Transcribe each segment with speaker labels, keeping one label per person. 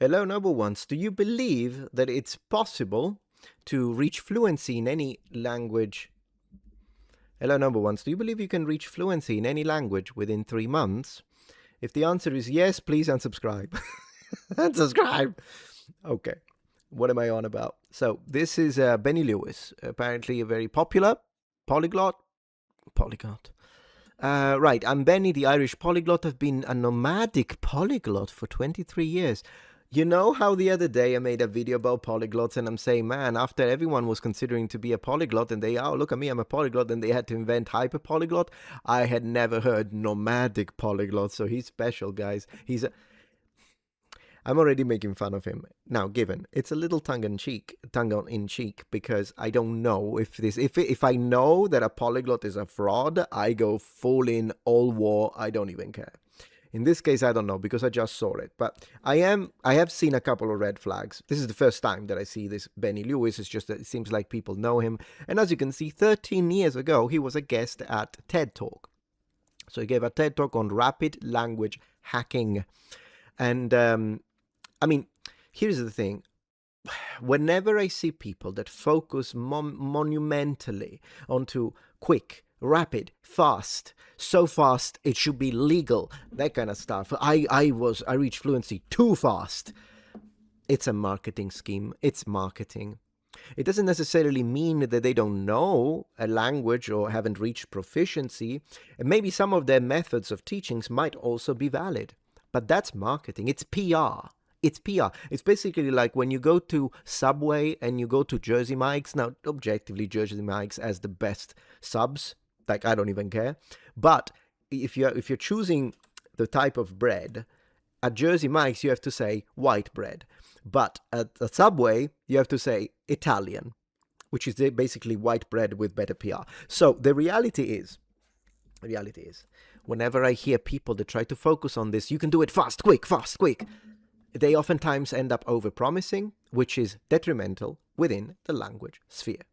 Speaker 1: Hello, noble ones. Do you believe that it's possible to reach fluency in any language? Hello, noble ones. Do you believe you can reach fluency in any language within 3 months? If the answer is yes, please unsubscribe. Unsubscribe. Okay. What am I on about? So this is Benny Lewis, apparently a very popular polyglot. Right, I'm Benny, the Irish polyglot. I've been a nomadic polyglot for 23 years. You know how the other day I made a video about polyglots and I'm saying, man, after everyone was considering to be a polyglot and they, oh, look at me, I'm a polyglot, and they had to invent hyper polyglot. I had never heard nomadic polyglot, so he's special, guys. I'm already making fun of him. Now, given it's a little tongue in cheek, because I don't know if I know that a polyglot is a fraud, I go full in all war. I don't even care. In this case, I don't know because I just saw it, but I have seen a couple of red flags. This is the first time that I see this Benny Lewis. It's just that it seems like people know him. And as you can see, 13 years ago, he was a guest at TED Talk. So he gave a TED Talk on rapid language hacking. And I mean, here's the thing. Whenever I see people that focus monumentally onto quick, rapid, fast, so fast it should be legal, that kind of stuff. I reached fluency too fast. It's a marketing scheme. It's marketing. It doesn't necessarily mean that they don't know a language or haven't reached proficiency. And maybe some of their methods of teachings might also be valid. But that's marketing. It's PR. It's PR. It's basically like when you go to Subway and you go to Jersey Mike's. Now, objectively, Jersey Mike's has the best subs. Like, I don't even care. But if you're choosing the type of bread, at Jersey Mike's, you have to say white bread. But at a Subway, you have to say Italian, which is basically white bread with better PR. So the reality is, whenever I hear people that try to focus on this, you can do it fast, quick, they oftentimes end up over-promising, which is detrimental within the language sphere.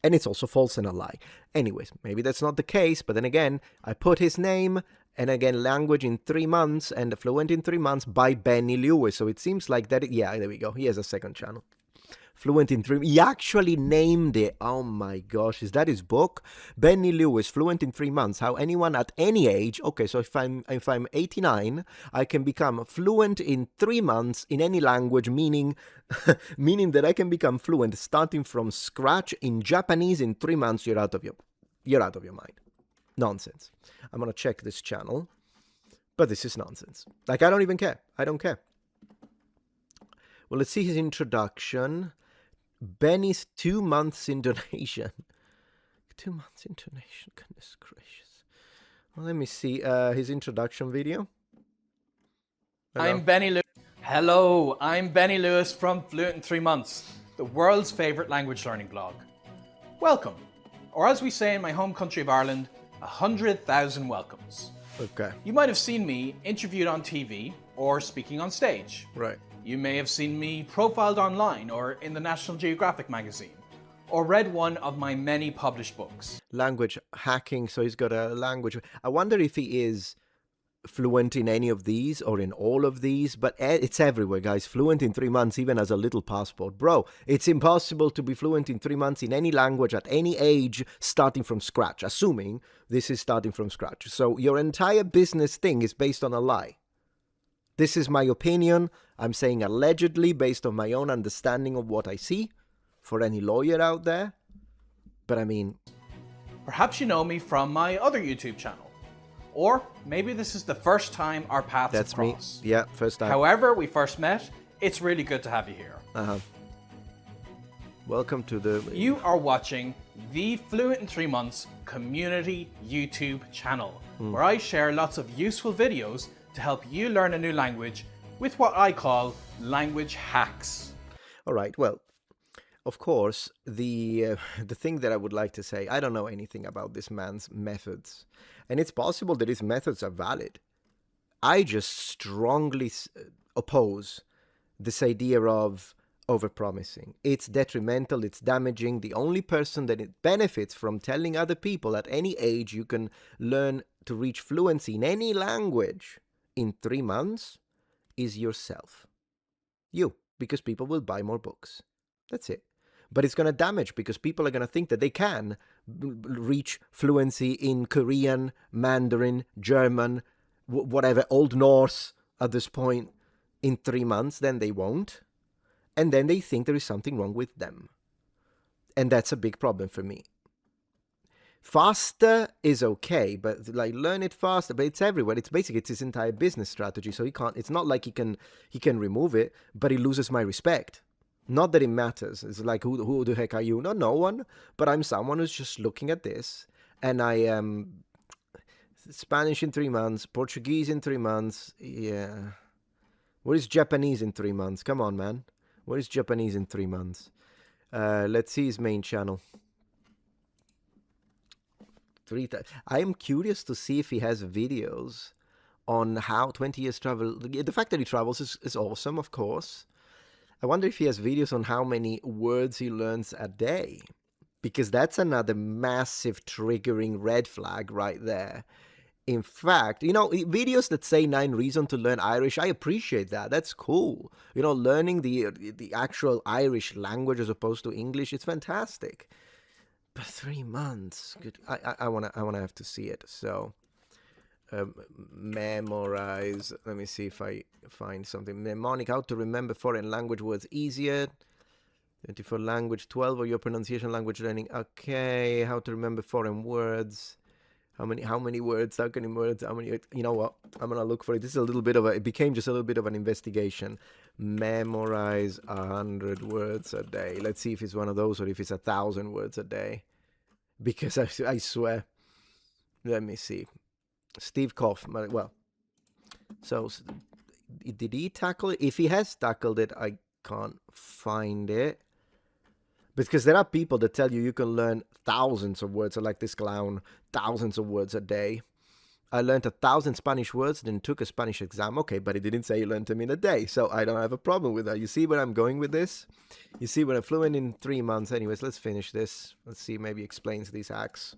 Speaker 1: And it's also false and a lie. Anyways, maybe that's not the case, but then again, I put his name, and again, language in 3 months, and fluent in 3 months by Benny Lewis. So it seems like that, yeah, there we go. He has a second channel. Fluent in 3, he actually named it. Oh my gosh, is that his book? Benny Lewis, Fluent in 3 months. How anyone at any age, okay, so if I'm 89, I can become fluent in 3 months in any language, meaning that I can become fluent starting from scratch in Japanese in 3 months. You're out of your mind. Nonsense. I'm gonna check this channel, but this is nonsense. Like, I don't even care. I don't care. Well, let's see his introduction. Benny's 2 months Indonesian. 2 months Indonesian, goodness gracious. Well, let me see his introduction video. Hello.
Speaker 2: I'm Benny Lewis. Hello, I'm Benny Lewis from Fluent in 3 months, the world's favorite language learning blog. Welcome, or as we say in my home country of Ireland, 100,000 welcomes.
Speaker 1: Okay.
Speaker 2: You might have seen me interviewed on TV or speaking on stage.
Speaker 1: Right.
Speaker 2: You may have seen me profiled online or in the National Geographic magazine, or read one of my many published books.
Speaker 1: Language hacking, so he's got a language. I wonder if he is fluent in any of these or in all of these, but it's everywhere, guys. Fluent in 3 months, even as a little passport. Bro, it's impossible to be fluent in 3 months in any language at any age, starting from scratch, assuming this is starting from scratch. So your entire business thing is based on a lie. This is my opinion. I'm saying allegedly based on my own understanding of what I see for any lawyer out there. But I mean,
Speaker 2: perhaps you know me from my other YouTube channel. Or maybe this is the first time our paths
Speaker 1: that's
Speaker 2: have crossed.
Speaker 1: Me. Yeah, first time.
Speaker 2: However we first met, it's really good to have you here.
Speaker 1: Welcome to the...
Speaker 2: You are watching the Fluent in 3 months community YouTube channel, where I share lots of useful videos to help you learn a new language with what I call language hacks.
Speaker 1: All right, well, of course, the thing that I would like to say, I don't know anything about this man's methods, and it's possible that his methods are valid. I just strongly oppose this idea of overpromising. It's detrimental, it's damaging. The only person that it benefits from telling other people at any age you can learn to reach fluency in any language in 3 months is yourself. You, because people will buy more books. That's it. But it's going to damage because people are going to think that they can reach fluency in Korean, Mandarin, German, whatever, Old Norse at this point in 3 months. Then they won't. And then they think there is something wrong with them. And that's a big problem for me. Faster is okay, but like learn it faster, but it's everywhere. It's basically it's his entire business strategy. So he can't, it's not like he can remove it, but he loses my respect. Not that it matters. It's like, who the heck are you? No one. But I'm someone who's just looking at this. And I am Spanish in 3 months, Portuguese in 3 months. Yeah. What is Japanese in 3 months? Come on, man. What is Japanese in 3 months? Let's see his main channel. I am curious to see if he has videos on how 20 years travel. The fact that he travels is awesome, of course. I wonder if he has videos on how many words he learns a day, because that's another massive triggering red flag right there. In fact, videos that say 9 reasons to learn Irish, I appreciate that. That's cool. Learning the actual Irish language as opposed to English, it's fantastic. But 3 months, good. I wanna have to see it. So. Memorize. Let me see if I find something. Mnemonic, how to remember foreign language words easier. 24 language, 12 of your pronunciation language learning. Okay, how to remember foreign words. How many words? How many words? How many? You know what? I'm gonna look for it. This is a little bit of it became just a little bit of an investigation. Memorize 100 words a day. Let's see if it's one of those or if it's 1,000 words a day. Because I swear. Let me see. Steve Kaufman, well, so did he tackle it? If he has tackled it, I can't find it. Because there are people that tell you can learn thousands of words, like this clown, thousands of words a day. I learned 1,000 Spanish words, then took a Spanish exam. Okay, but he didn't say he learned them in a day, so I don't have a problem with that. You see where I'm going with this? You see where I'm fluent in 3 months. Anyways, let's finish this. Let's see, maybe explains these hacks.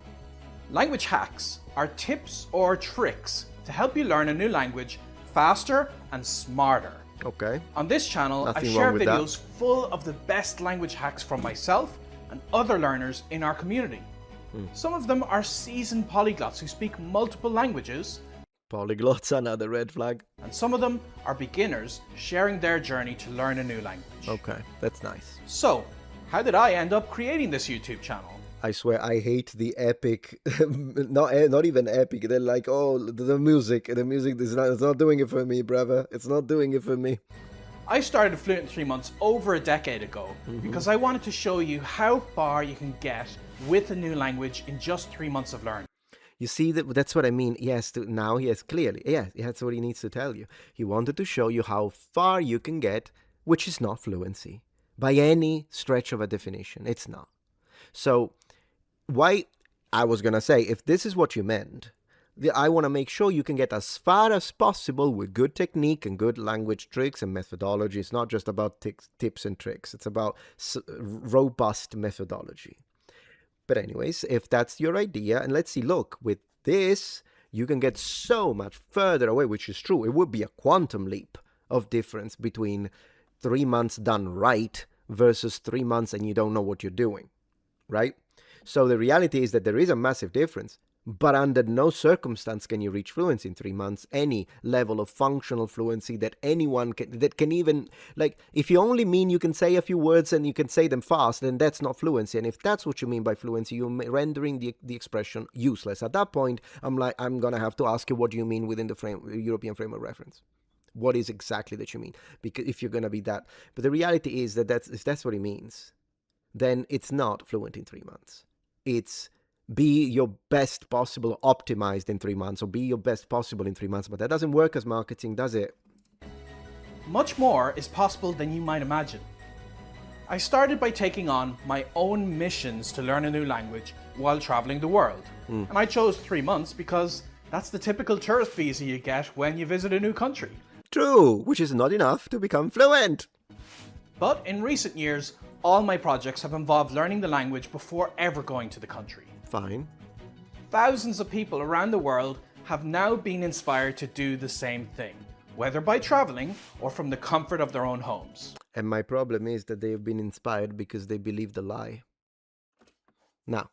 Speaker 2: Language hacks are tips or tricks to help you learn a new language faster and smarter.
Speaker 1: Okay.
Speaker 2: On this channel,
Speaker 1: Nothing
Speaker 2: I share
Speaker 1: wrong with
Speaker 2: videos full of the best language hacks from myself and other learners in our community. Some of them are seasoned polyglots who speak multiple languages.
Speaker 1: Polyglots, another red flag.
Speaker 2: And some of them are beginners sharing their journey to learn a new language.
Speaker 1: Okay, that's nice.
Speaker 2: So, how did I end up creating this YouTube channel?
Speaker 1: I swear I hate the epic, not even epic. They're like, oh, the music is it's not doing it for me, brother. It's not doing it for me.
Speaker 2: I started Fluent in 3 months over a decade ago because I wanted to show you how far you can get with a new language in just 3 months of learning.
Speaker 1: You see, that's what I mean. Now he has clearly, that's what he needs to tell you. He wanted to show you how far you can get, which is not fluency by any stretch of a definition. It's not. So why I was going to say, if this is what you meant, I want to make sure you can get as far as possible with good technique and good language tricks and methodology. It's not just about tips and tricks. It's about robust methodology. But anyways, if that's your idea, and let's see, look, with this, you can get so much further away, which is true. It would be a quantum leap of difference between 3 months done right versus 3 months and you don't know what you're doing, right? So the reality is that there is a massive difference, but under no circumstance can you reach fluency in 3 months, any level of functional fluency that anyone can even, like, if you only mean you can say a few words and you can say them fast, then that's not fluency. And if that's what you mean by fluency, you're rendering the expression useless. At that point, I'm going to have to ask you, what do you mean within the European frame of reference? What is exactly that you mean? Because if you're going to be that. But the reality is that if that's what it means, then it's not fluent in 3 months. It's be your best possible optimized in 3 months, or be your best possible in 3 months. But that doesn't work as marketing, does it?
Speaker 2: Much more is possible than you might imagine. I started by taking on my own missions to learn a new language while traveling the world. And I chose 3 months because that's the typical tourist visa you get when you visit a new country.
Speaker 1: True, which is not enough to become fluent.
Speaker 2: But in recent years, all my projects have involved learning the language before ever going to the country.
Speaker 1: Fine.
Speaker 2: Thousands of people around the world have now been inspired to do the same thing. whether by traveling or from the comfort of their own homes.
Speaker 1: And my problem is that they've been inspired because they believe the lie. Now,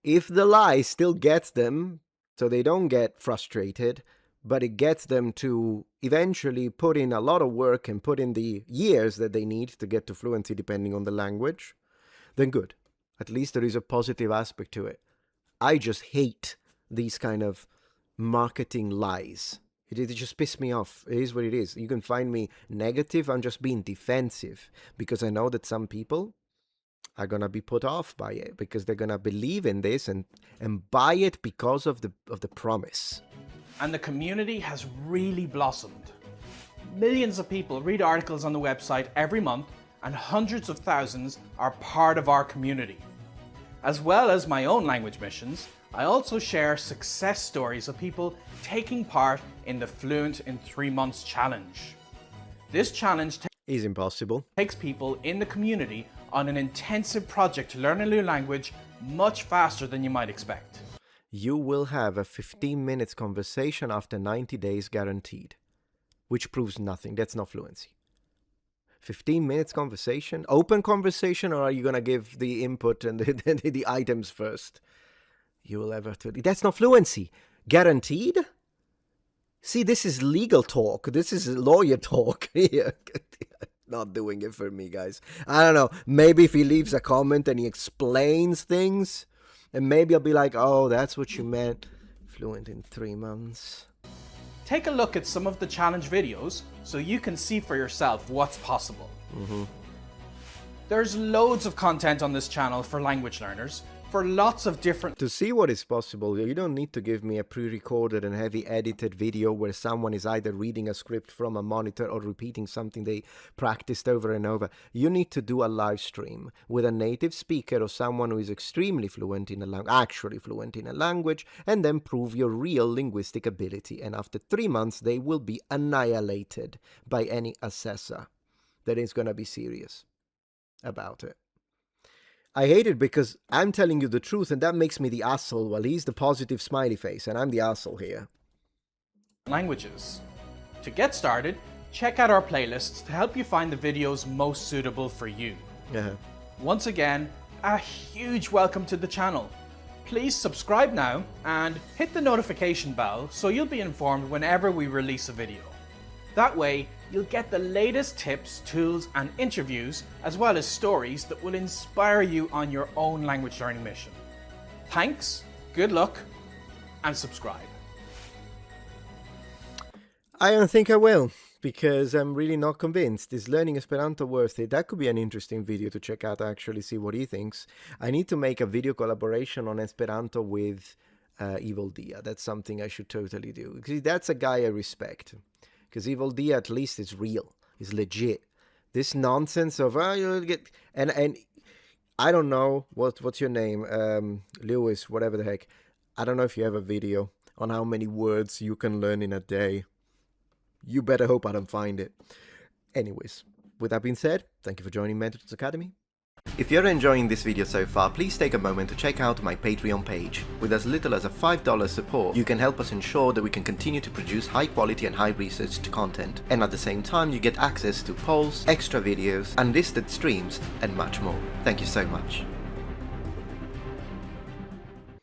Speaker 1: if the lie still gets them, so they don't get frustrated, but it gets them to eventually put in a lot of work and put in the years that they need to get to fluency depending on the language, then good. At least there is a positive aspect to it. I just hate these kind of marketing lies. It just pisses me off. It is what it is. You can find me negative. I'm just being defensive because I know that some people are going to be put off by it because they're going to believe in this and buy it because of the promise.
Speaker 2: And the community has really blossomed. Millions of people read articles on the website every month, and hundreds of thousands are part of our community. As well as my own language missions, I also share success stories of people taking part in the Fluent in 3 Months challenge. This challenge
Speaker 1: is impossible.
Speaker 2: Takes people in the community on an intensive project to learn a new language much faster than you might expect.
Speaker 1: You will have a 15 minutes conversation after 90 days guaranteed, which proves nothing. That's not fluency. 15 minutes conversation, open conversation, or are you going to give the input and the items first? You will have to. That's not fluency. Guaranteed? See, this is legal talk. This is lawyer talk here. Not doing it for me, guys. I don't know. Maybe if he leaves a comment and he explains things, and maybe I'll be like, oh, that's what you meant. Fluent in 3 months.
Speaker 2: Take a look at some of the challenge videos so you can see for yourself what's possible. There's loads of content on this channel for language learners, for lots of different...
Speaker 1: To see what is possible, you don't need to give me a pre-recorded and heavy edited video where someone is either reading a script from a monitor or repeating something they practiced over and over. You need to do a live stream with a native speaker or someone who is extremely fluent in a language, actually fluent in a language, and then prove your real linguistic ability. And after 3 months, they will be annihilated by any assessor that is going to be serious about it. I hate it because I'm telling you the truth and that makes me the asshole while he's the positive smiley face and I'm the asshole here.
Speaker 2: Languages. To get started, check out our playlists to help you find the videos most suitable for you. Once again, a huge welcome to the channel. Please subscribe now and hit the notification bell so you'll be informed whenever we release a video. That way, you'll get the latest tips, tools, and interviews, as well as stories that will inspire you on your own language learning mission. Thanks, good luck, and subscribe.
Speaker 1: I don't think I will, because I'm really not convinced. Is learning Esperanto worth it? That could be an interesting video to check out, actually, see what he thinks. I need to make a video collaboration on Esperanto with Evil Dia. That's something I should totally do, because that's a guy I respect. Because Evil Dia at least is real, is legit. This nonsense of you'll get and I don't know what's your name, Lewis, whatever the heck. I don't know if you have a video on how many words you can learn in a day. You better hope I don't find it. Anyways, with that being said, thank you for joining Metatron's Academy. If you're enjoying this video so far, please take a moment to check out my Patreon page. With as little as a $5 support, you can help us ensure that we can continue to produce high quality and high researched content. And at the same time, you get access to polls, extra videos, unlisted streams, and much more. Thank you so much.